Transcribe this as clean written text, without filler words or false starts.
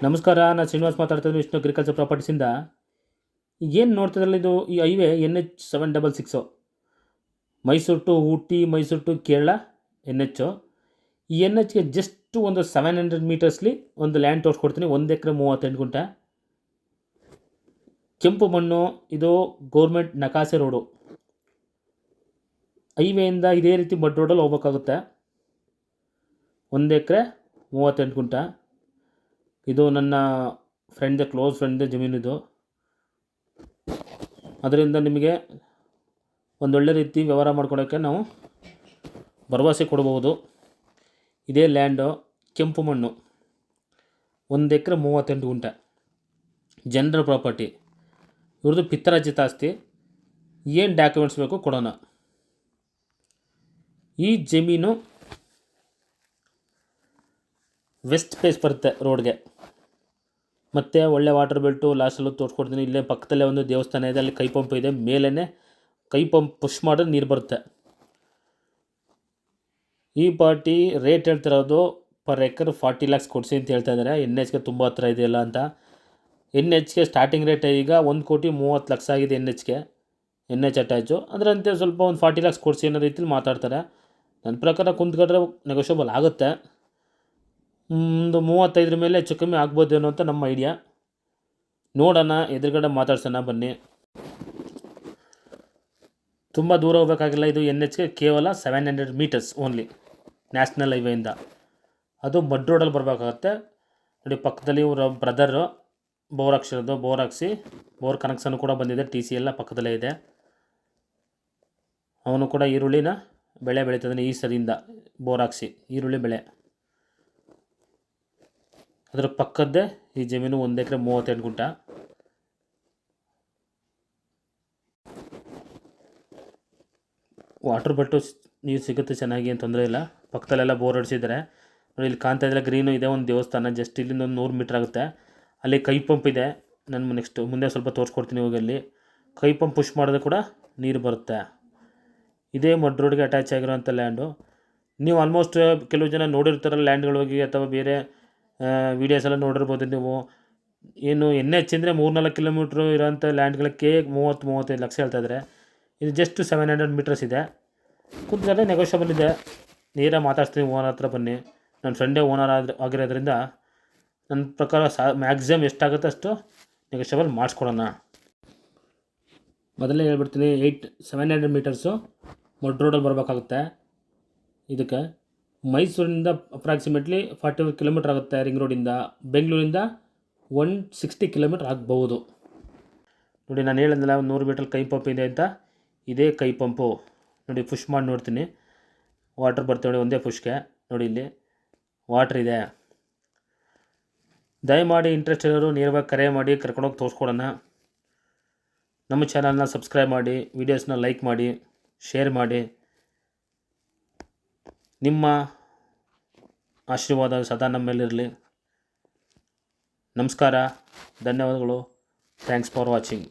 ನಮಸ್ಕಾರ, ನಾನು ಶ್ರೀನಿವಾಸ್ ಮಾತಾಡ್ತಿದ್ದೀನಿ ವಿಷ್ಣು ಅಗ್ರಿಕಲ್ಚರ್ ಪ್ರಾಪರ್ಟೀಸಿಂದ. ಏನು ನೋಡ್ತಿದ್ರಲ್ಲ, ಇದು ಈ highway NH766 Mysuru to Ooty, Mysuru to Kerala NH. ಈ NHಗೆ ಜಸ್ಟ್ ಒಂದು 700 ಮೀಟರ್ಸ್ಲಿ ಒಂದು ಲ್ಯಾಂಡ್ ತೋರಿಸ್ಕೊಡ್ತೀನಿ. 1 ಎಕರೆ 38 ಗುಂಟೆ, ಕೆಂಪು ಮಣ್ಣು. ಇದು ಗೌರ್ಮೆಂಟ್ ನಕಾಸೆ ರೋಡು. ಹೈವೇಯಿಂದ ಇದೇ ರೀತಿ ಮಡ್ ರೋಡಲ್ಲಿ ಹೋಗ್ಬೇಕಾಗುತ್ತೆ. 1 ಎಕರೆ 38 ಗುಂಟೆ. ಇದು ನನ್ನ ಕ್ಲೋಸ್ ಫ್ರೆಂಡ್ ಜಮೀನಿದು. ಅದರಿಂದ ನಿಮಗೆ ಒಂದೊಳ್ಳೆ ರೀತಿ ವ್ಯವಹಾರ ಮಾಡ್ಕೊಳೋಕ್ಕೆ ನಾವು ಭರವಸೆ ಕೊಡ್ಬೋದು. ಇದೇ ಲ್ಯಾಂಡು, ಕೆಂಪು ಮಣ್ಣು, 1 ಎಕರೆ 38 ಗುಂಟೆ, ಜನರಲ್ ಪ್ರಾಪರ್ಟಿ. ಇವ್ರದ್ದು ಪಿತ್ತರಾಜಿತ ಆಸ್ತಿ. ಏನು ಡಾಕ್ಯುಮೆಂಟ್ಸ್ ಬೇಕು ಕೊಡೋಣ. ಈ ಜಮೀನು ವೆಸ್ಟ್ ಫೇಸ್ ಬರುತ್ತೆ ರೋಡ್ಗೆ, ಮತ್ತು ಒಳ್ಳೆ ವಾಟರ್ ಬೆಲ್ಟು. ಲಾಸ್ಟಲ್ಲೂ ತೋರಿಸ್ಕೊಡ್ತೀನಿ. ಇಲ್ಲೇ ಪಕ್ಕದಲ್ಲೇ ಒಂದು ದೇವಸ್ಥಾನ ಇದೆ, ಅಲ್ಲಿ ಕೈ ಪಂಪ್ ಇದೆ. ಮೇಲೇ ಕೈ ಪಂಪ್ ಪುಷ್ ಮಾಡಿದ್ರೆ ನೀರು ಬರುತ್ತೆ. ಈ ಪಾರ್ಟಿ ರೇಟ್ ಹೇಳ್ತಿರೋದು ಪರ್ ಎಕರ್ 40 lakhs ಕೊಡಿಸಿ ಅಂತ ಹೇಳ್ತಾ ಇದ್ದಾರೆ. NHಗೆ ತುಂಬ ಹತ್ರ ಇದೆಯಲ್ಲ ಅಂತ. NHಗೆ ಸ್ಟಾರ್ಟಿಂಗ್ ರೇಟ್ ಈಗ 1,30,00,000 ಆಗಿದೆ. NH attach. ಅದರಂತೆ ಸ್ವಲ್ಪ ಒಂದು 40 lakhs ಕೊಡಿಸಿ ಅನ್ನೋ ರೀತಿಲಿ ಮಾತಾಡ್ತಾರೆ. ನನ್ನ ಪ್ರಕಾರ ಕುಂತ್ಕೊಂಡ್ರೆ ನೆಗೋಷಿಯಬಲ್ ಆಗುತ್ತೆ. ಒಂದು 35 ಮೇಲೆ ಹೆಚ್ಚು ಕಮ್ಮಿ ಆಗ್ಬೋದೇನೋ ಅಂತ ನಮ್ಮ ಐಡಿಯಾ. ನೋಡೋಣ, ಎದುರುಗಡೆ ಮಾತಾಡ್ಸೋಣ ಬನ್ನಿ. ತುಂಬ ದೂರ ಹೋಗಬೇಕಾಗಿಲ್ಲ. ಇದು NHಗೆ ಕೇವಲ 700 ಮೀಟರ್ಸ್ ಓನ್ಲಿ, ನ್ಯಾಷನಲ್ ಹೈವೇಯಿಂದ. ಅದು ಮಡ್ ರೋಡಲ್ಲಿ ಬರಬೇಕಾಗತ್ತೆ. ನೋಡಿ, ಪಕ್ಕದಲ್ಲಿ ಇವರ ಬ್ರದರು ಬೋರ್ ಹಾಕ್ಸಿರೋದು. ಬೋರ್ ಹಾಕ್ಸಿ ಬೋರ್ ಕನೆಕ್ಷನ್ ಕೂಡ ಬಂದಿದೆ. TC ಎಲ್ಲ ಪಕ್ಕದಲ್ಲೇ ಇದೆ. ಅವನು ಕೂಡ ಈರುಳ್ಳಿನ ಬೆಳೆ ಬೆಳೀತಿದ್ದಾನೆ ಈ ಸರಿಯಿಂದ. ಬೋರ್ ಹಾಕ್ಸಿ ಈರುಳ್ಳಿ ಬೆಳೆ. ಅದರ ಪಕ್ಕದ್ದೇ ಈ ಜಮೀನು, 1 ಎಕರೆ 38 ಗುಂಟೆ. ವಾಟರ್ ಬಟ್ಟು ನೀರು ಸಿಗುತ್ತೆ ಚೆನ್ನಾಗಿ, ಏನು ತೊಂದರೆ ಇಲ್ಲ. ಪಕ್ಕದಲ್ಲೆಲ್ಲ ಬೋರ್ ಹೊಡಿಸಿದ್ದಾರೆ. ನೋಡಿ, ಇಲ್ಲಿ ಕಾಣ್ತಾ ಇದ್ದರೆ ಗ್ರೀನು ಇದೆ ಒಂದು ದೇವಸ್ಥಾನ. ಜಸ್ಟ್ ಇಲ್ಲಿಂದ ಒಂದು 100 ಮೀಟ್ರ್ ಆಗುತ್ತೆ. ಅಲ್ಲಿ ಕೈ ಪಂಪ್ ಇದೆ. ನಾನು ನೆಕ್ಸ್ಟ್ ಮುಂದೆ ಸ್ವಲ್ಪ ತೋರಿಸ್ಕೊಡ್ತೀನಿ. ಹೋಗಿ ಅಲ್ಲಿ ಕೈ ಪಂಪ್ ಪುಷ್ ಮಾಡಿದ್ರೆ ಕೂಡ ನೀರು ಬರುತ್ತೆ. ಇದೇ ಮಡ್ ರೋಡ್ಗೆ ಅಟ್ಯಾಚ್ ಆಗಿರೋಂಥ ಲ್ಯಾಂಡು. ನೀವು ಆಲ್ಮೋಸ್ಟ್ ಕೆಲವು ಜನ ನೋಡಿರ್ತಾರಲ್ಲ ಲ್ಯಾಂಡ್ಗಳೋಗಿ, ಅಥವಾ ಬೇರೆ ವೀಡಿಯೋಸ್ ಎಲ್ಲ ನೋಡಿರ್ಬೋದು ನೀವು. ಏನು NH ಅಂದರೆ 3-4 ಕಿಲೋಮೀಟ್ರು ಇರೋಂಥ ಲ್ಯಾಂಡ್ಗಳಿಗೆ 30-35 ಲಕ್ಷ ಹೇಳ್ತಾಯಿದ್ದಾರೆ. ಇದು ಜಸ್ಟ್ 700 ಮೀಟರ್ಸ್ ಇದೆ. ಕುಂತ್ಕೊಂಡ್ರೆ ನೆಗೋಷಿಯಬಲ್ ಇದೆ. ನೇರ ಮಾತಾಡ್ತೀನಿ ಓನರ್ ಹತ್ರ. ಬನ್ನಿ, ನನ್ನ ಫ್ರೆಂಡೇ ಓನರ್ ಆಗಿರೋದ್ರಿಂದ ನನ್ನ ಪ್ರಕಾರ ಮ್ಯಾಕ್ಸಿಮಮ್ ಎಷ್ಟಾಗುತ್ತೆ ಅಷ್ಟು ನೆಗೋಷಿಯಬಲ್ ಮಾಡಿಸ್ಕೊಡೋಣ. ಮೊದಲೇ ಹೇಳ್ಬಿಡ್ತೀನಿ, 700 ಮೀಟರ್ಸು ಮಡ್ ರೋಡಲ್ಲಿ ಬರಬೇಕಾಗುತ್ತೆ. ಇದಕ್ಕೆ ಮೈಸೂರಿನಿಂದ ಅಪ್ರಾಕ್ಸಿಮೇಟ್ಲಿ 40 ಕಿಲೋಮೀಟ್ರ್ ಆಗುತ್ತೆ. ರಿಂಗ್ ರೋಡಿಂದ. ಬೆಂಗಳೂರಿಂದ 160 ಕಿಲೋಮೀಟ್ರ್ ಆಗ್ಬೋದು. ನೋಡಿ, ನಾನು ಹೇಳಿದ್ನಲ್ಲ 100 ಮೀಟರ್ ಕೈ ಪಂಪ್ ಇದೆ ಅಂತ. ಇದೇ ಕೈ ಪಂಪು. ನೋಡಿ, ಪುಷ್ ಮಾಡಿ ನೋಡ್ತೀನಿ. ವಾಟರ್ ಬರ್ತೇವೆ ಒಂದೇ ಪುಷ್ಗೆ. ನೋಡಿ, ಇಲ್ಲಿ ವಾಟ್ರ್ ಇದೆ. ದಯಮಾಡಿ ಇಂಟ್ರೆಸ್ಟ್ ಇರೋರು ನೇರವಾಗಿ ಕರೆ ಮಾಡಿ ಕರ್ಕೊಂಡೋಗಿ ತೋರಿಸ್ಕೊಡೋಣ. ನಮ್ಮ ಚಾನಲ್ನ ಸಬ್ಸ್ಕ್ರೈಬ್ ಮಾಡಿ, ವೀಡಿಯೋಸ್ನ ಲೈಕ್ ಮಾಡಿ, ಶೇರ್ ಮಾಡಿ. ನಿಮ್ಮ ಆಶೀರ್ವಾದ ಸದಾ ನಮ್ಮ ಮೇಲಿರಲಿ. ನಮಸ್ಕಾರ, ಧನ್ಯವಾದಗಳು. Thanks for watching.